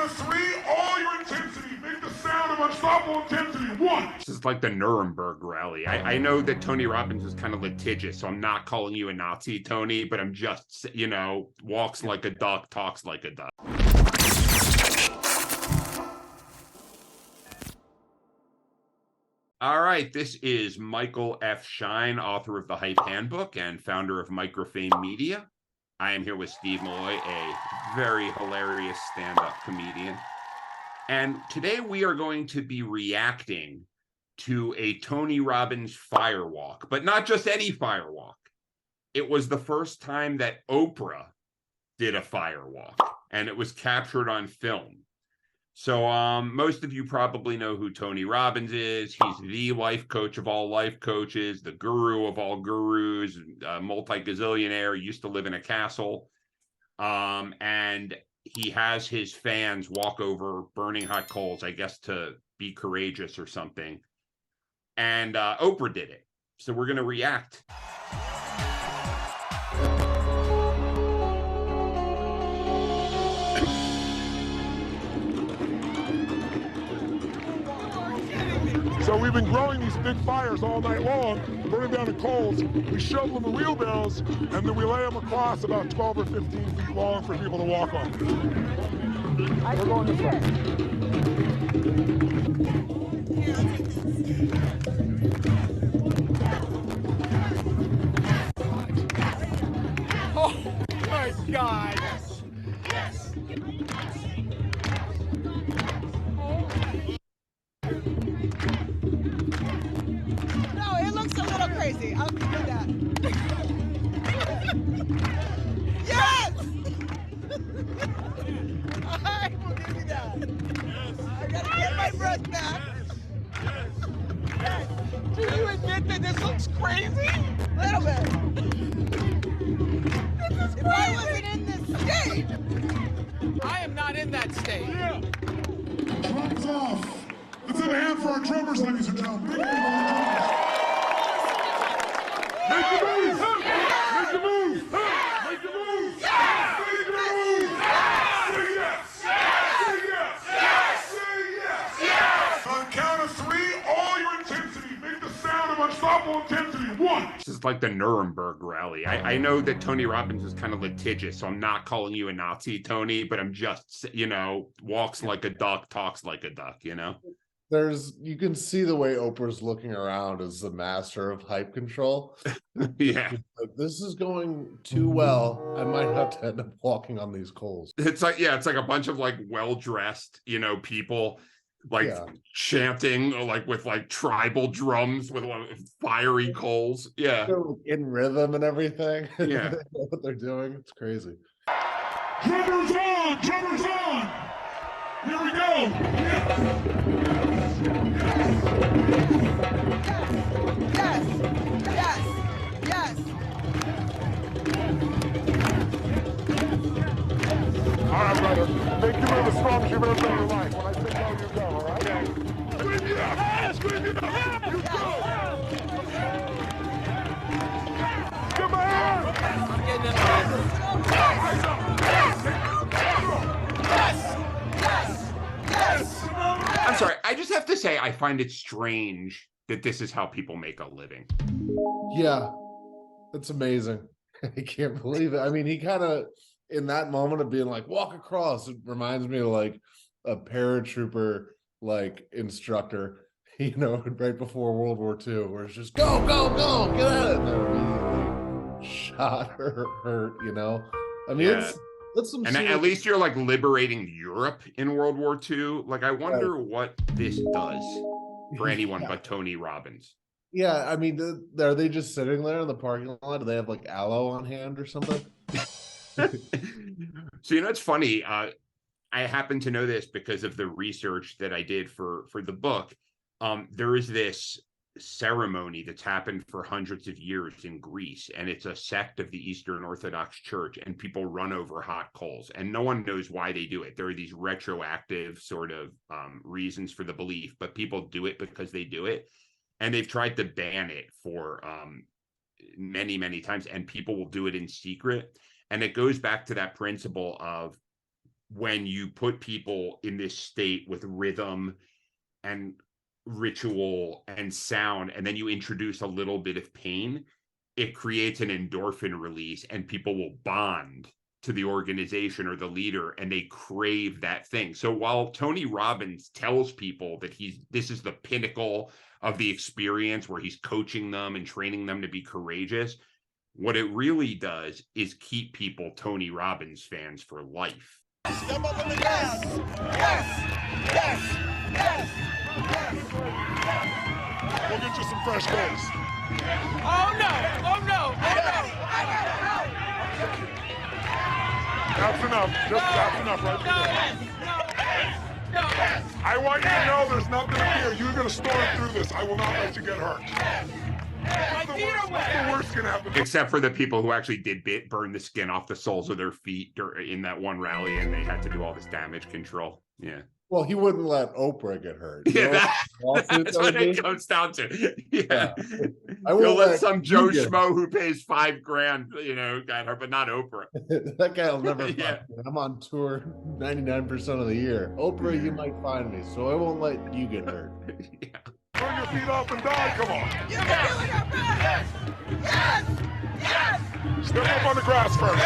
of three, all your intensity. Make the sound of unstoppable intensity. One. This is like the Nuremberg rally. I know that Tony Robbins is kind of litigious, so I'm not calling you a Nazi, Tony, but I'm just, you know, walks like a duck, talks like a duck. All right, this is Michael F. Schein, author of the Hype Handbook and founder of Microfame Media. I am here with Steve Maloy, a very hilarious stand-up comedian. And today we are going to be reacting to a Tony Robbins Firewalk, but not just any Firewalk. It was the first time that Oprah did a Firewalk, and it was captured on film. So most of you probably know who Tony Robbins is. He's the life coach of all life coaches, the guru of all gurus, multi-gazillionaire, used to live in a castle. And he has his fans walk over burning hot coals, I guess, to be courageous or something. And Oprah did it. So we're going to react. So we've been growing these big fires all night long, burning down the coals. We shovel them in wheelbarrows, and then we lay them across about 12 or 15 feet long for people to walk on. We're going this way. Oh my God! Yes! No, it looks a little crazy. I'll give you that. Yes! I will give you that. I gotta get my breath back. Do you admit that this looks crazy? A little bit. If I wasn't in this state. I am not in that state. Yeah. Drums off. Let's have a hand for our drummers, ladies and gentlemen. Big hand for our drummers. Make the move! Make the move! Make the move! Make the move! Say yes! Say yes! Say yes! On the count of three, all your intensity. Make the sound of unstoppable intensity. One. This is like the Nuremberg rally. I know that Tony Robbins is kind of litigious, so I'm not calling you a Nazi, Tony, but I'm just, you know, walks like a duck, talks like a duck, you know? You can see the way Oprah's looking around as the master of hype control. Yeah. Like, this is going too well. I might have to end up walking on these coals. It's like, yeah, it's like a bunch of like well-dressed, you know, people like chanting like with like tribal drums with fiery coals. Yeah. They're in rhythm and everything. Yeah. They know what they're doing. It's crazy. Drummers on! Drummers on! Here we go! Yes! Yes! Yes! All right, brother. Make your move as strong as you've ever done in your life. When I say go, you go, all right? Okay. Scream it up! Scream it up! You go! Give my hand! I'm getting in the Yes! Yes! Yes! I'm sorry. I just have to say, I find it strange that this is how people make a living. Yeah. It's amazing. I can't believe it. I mean, he kind of, in that moment of being like, walk across, it reminds me of like a paratrooper, like instructor, you know, right before World War II, where it's just go, go, go, get at it. And they're immediately shot or hurt, you know? I mean, Yeah. That's some And at least you're like liberating Europe in World War II. Like, I wonder what this does for anyone but Tony Robbins. Yeah, I mean, are they just sitting there in the parking lot? Do they have like aloe on hand or something? So, you know, it's funny. I happen to know this because of the research that I did for the book. There is this ceremony that's happened for hundreds of years in Greece, and it's a sect of the Eastern Orthodox Church, and people run over hot coals, and no one knows why they do it. There are these retroactive sort of reasons for the belief, but people do it because they do it, and they've tried to ban it for many times, and people will do it in secret. And it goes back to that principle of when you put people in this state with rhythm and ritual and sound, and then you introduce a little bit of pain, it creates an endorphin release, and people will bond to the organization or the leader, and they crave that thing. So while Tony Robbins tells people that this is the pinnacle of the experience where he's coaching them and training them to be courageous, what it really does is keep people Tony Robbins fans for life. Step up in the gas. Yes. Yes. Yes. We'll get you some fresh goals. Oh no! Oh no! Oh no! That's enough. That's enough right there. I want you to know there's nothing to fear. You're going to storm through this. I will not let you get hurt. What's the worst can happen? Except for the people who actually did burn the skin off the soles of their feet in that one rally, and they had to do all this damage control. Yeah. Well, he wouldn't let Oprah get hurt. Yeah, that's what it comes down to. Yeah. I will let some Joe Schmo who pays $5,000, got hurt, but not Oprah. That guy will never find Yeah. me. I'm on tour 99% of the year. Oprah, you might find me, so I won't let you get hurt. Yeah. Turn your feet up and die. Come on. You can do it, Oprah. Yes. Yes. Step up on the grass first.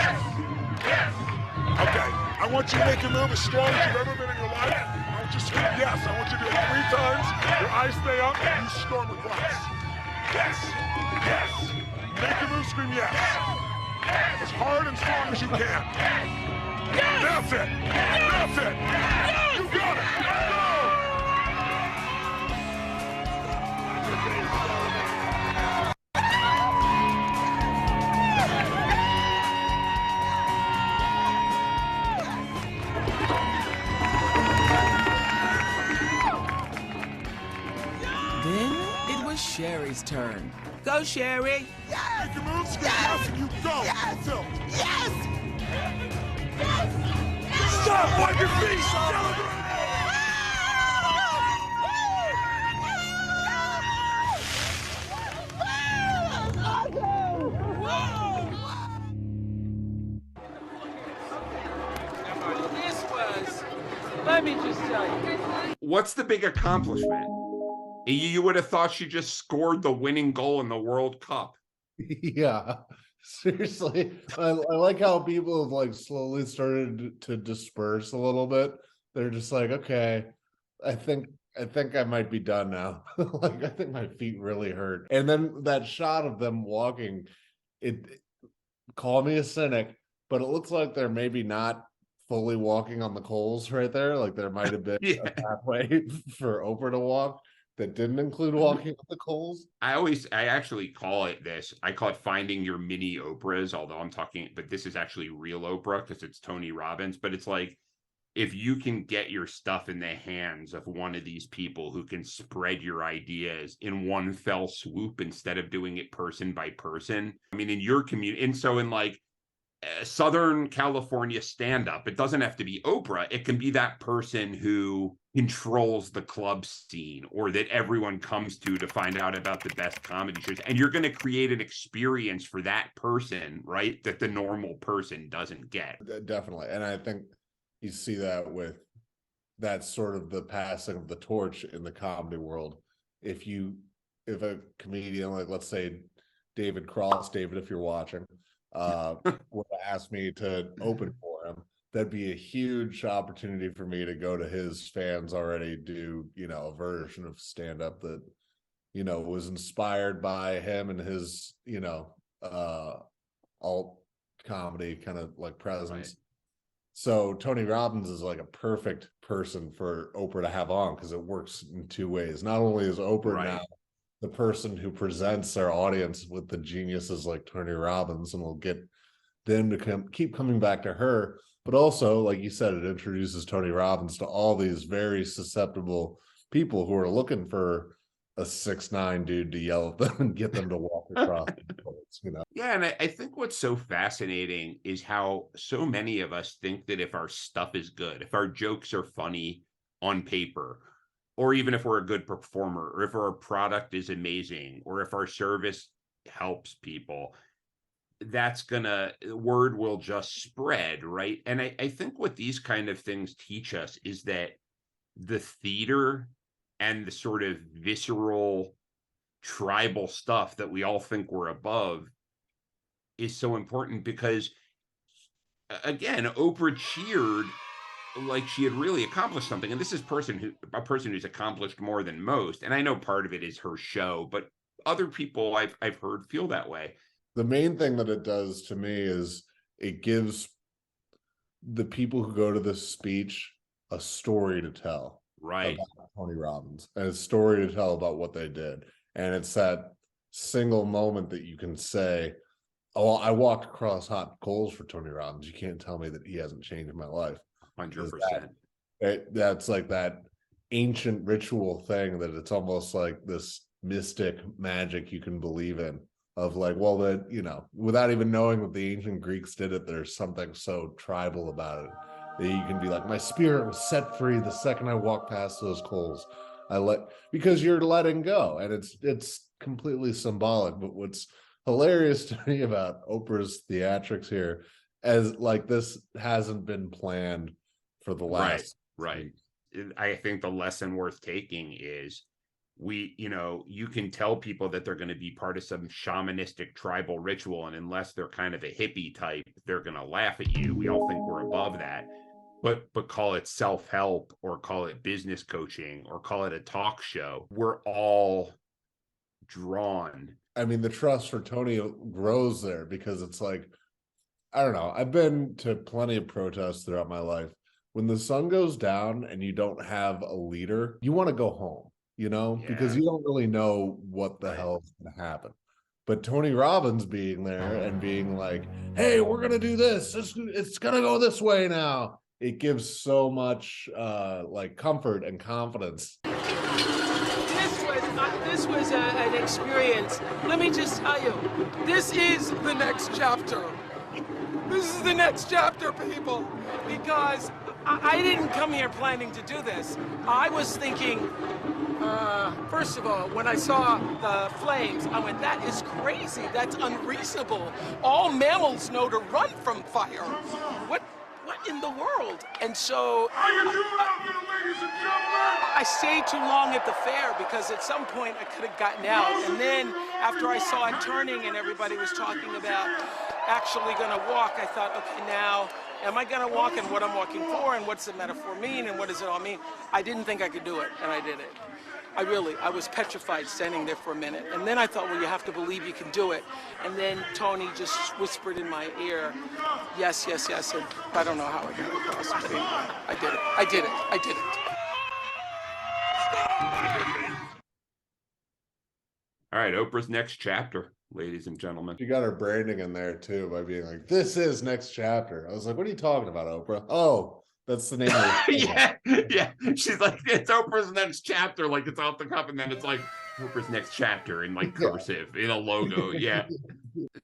Okay. I want you to make a move as strong as you've ever been in your life. I want you to scream yes. I want you to do it 3 times. Your eyes stay up and you storm the grass. Yes. Yes. Make a move, scream yes. As hard and strong as you can. Yes. That's it. That's it. You got it. Go. Then it was Sherry's turn. Go, Sherry! Make a move, scream yes, and you go. Fulfill. Yes. Stop on your feet. Celebrate. This was, let me just tell you. What's the big accomplishment? You would have thought she just scored the winning goal in the World Cup. Yeah, seriously. I like how people have like slowly started to disperse a little bit. They're just like, okay, I think I might be done now. Like, I think my feet really hurt. And then that shot of them walking, call me a cynic, but it looks like they're maybe not fully walking on the coals right there. Like there might have been a pathway for Oprah to walk that didn't include walking on the coals. I actually call it this. I call it finding your mini Oprahs, although but this is actually real Oprah because it's Tony Robbins. But it's like, if you can get your stuff in the hands of one of these people who can spread your ideas in one fell swoop instead of doing it person by person. I mean, in your community, and so in like Southern California stand-up, it doesn't have to be Oprah. It can be that person who controls the club scene or that everyone comes to find out about the best comedy shows. And you're going to create an experience for that person, right? That the normal person doesn't get. Definitely. And I think you see that with that's sort of the passing of the torch in the comedy world. If a comedian, like let's say David Cross, if you're watching, would ask me to open for him, that'd be a huge opportunity for me to go to his fans already, do a version of stand-up that was inspired by him and his alt comedy kind of like presence. Right. So Tony Robbins is like a perfect person for Oprah to have on because it works in 2 ways. Not only is Oprah now the person who presents our audience with the geniuses like Tony Robbins, and we'll get them to keep coming back to her, but also, like you said, it introduces Tony Robbins to all these very susceptible people who are looking for a 6'9" dude to yell at them and get them to walk across the place, Yeah, and I think what's so fascinating is how so many of us think that if our stuff is good, if our jokes are funny on paper, or even if we're a good performer, or if our product is amazing, or if our service helps people, word will just spread, right? And I think what these kind of things teach us is that the theater and the sort of visceral tribal stuff that we all think we're above is so important, because again, Oprah cheered like she had really accomplished something. And this is a person who's accomplished more than most. And I know part of it is her show, but other people I've heard feel that way. The main thing that it does to me is it gives the people who go to this speech a story to tell, right, about Tony Robbins, and a story to tell about what they did. And it's that single moment that you can say, oh, I walked across hot coals for Tony Robbins. You can't tell me that he hasn't changed my life. 100%. That's like that ancient ritual thing that it's almost like this mystic magic you can believe in, of like, well, that, you know, without even knowing that the ancient Greeks did it, there's something so tribal about it that you can be like, my spirit was set free the second I walked past those coals. Because you're letting go, and it's completely symbolic. But what's hilarious to me about Oprah's theatrics here, as like, this hasn't been planned for the last right. I think the lesson worth taking is you can tell people that they're going to be part of some shamanistic tribal ritual, and unless they're kind of a hippie type, they're going to laugh at you. We all think we're above that, but call it self-help, or call it business coaching, or call it a talk show. We're all drawn. I mean, the trust for Tony grows there, because it's like, I don't know, I've been to plenty of protests throughout my life. When the sun goes down and you don't have a leader, you want to go home, because you don't really know what the hell is going to happen. But Tony Robbins being there and being like, hey, we're going to do this. It's going to go this way now. It gives so much like comfort and confidence. This was an experience. Let me just tell you, this is the next chapter. This is the next chapter, people, because I didn't come here planning to do this. I was thinking, first of all, when I saw the flames, I went, that is crazy. That's unreasonable. All mammals know to run from fire. What in the world? And so I stayed too long at the fair, because at some point I could have gotten out. And then after I saw it turning and everybody was talking about actually going to walk, I thought, okay, now am I going to walk, and what I'm walking for, and what's the metaphor mean, and what does it all mean? I didn't think I could do it, and I did it. I was petrified standing there for a minute. And then I thought, well, you have to believe you can do it. And then Tony just whispered in my ear, yes, yes, yes. And I don't know how I got across, but anyway, I did it. I did it. I did it. All right, Oprah's next chapter, ladies and gentlemen. You got her branding in there too, by being like, this is next chapter. I was like, what are you talking about, Oprah? Oh, that's the name of it. yeah. She's like, it's Oprah's next chapter, like it's off the cuff, and then it's like Oprah's next chapter in like cursive in a logo. Yeah.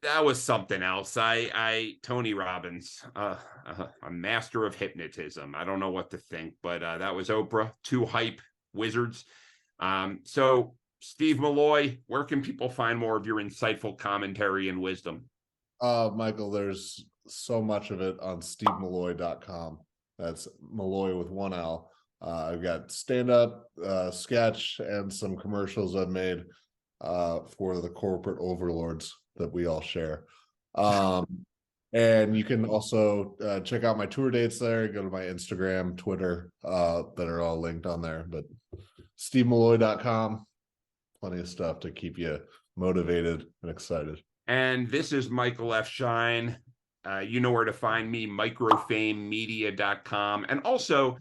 That was something else. Tony Robbins, a master of hypnotism. I don't know what to think, but that was Oprah, two hype wizards. So Steve Maloy, where can people find more of your insightful commentary and wisdom? Michael, there's so much of it on stevemaloy.com. That's Maloy with one L. I've got stand-up, sketch, and some commercials I've made for the corporate overlords that we all share. And you can also check out my tour dates there. Go to my Instagram, Twitter, that are all linked on there. But stevemaloy.com, plenty of stuff to keep you motivated and excited. And this is Michael F. Schein. You know where to find me, microfamemedia.com. And also,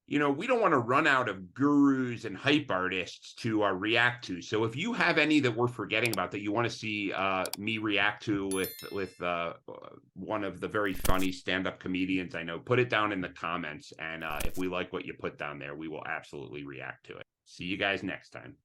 we don't want to run out of gurus and hype artists to react to. So if you have any that we're forgetting about that you want to see me react to with one of the very funny stand-up comedians I know, put it down in the comments. And if we like what you put down there, we will absolutely react to it. See you guys next time.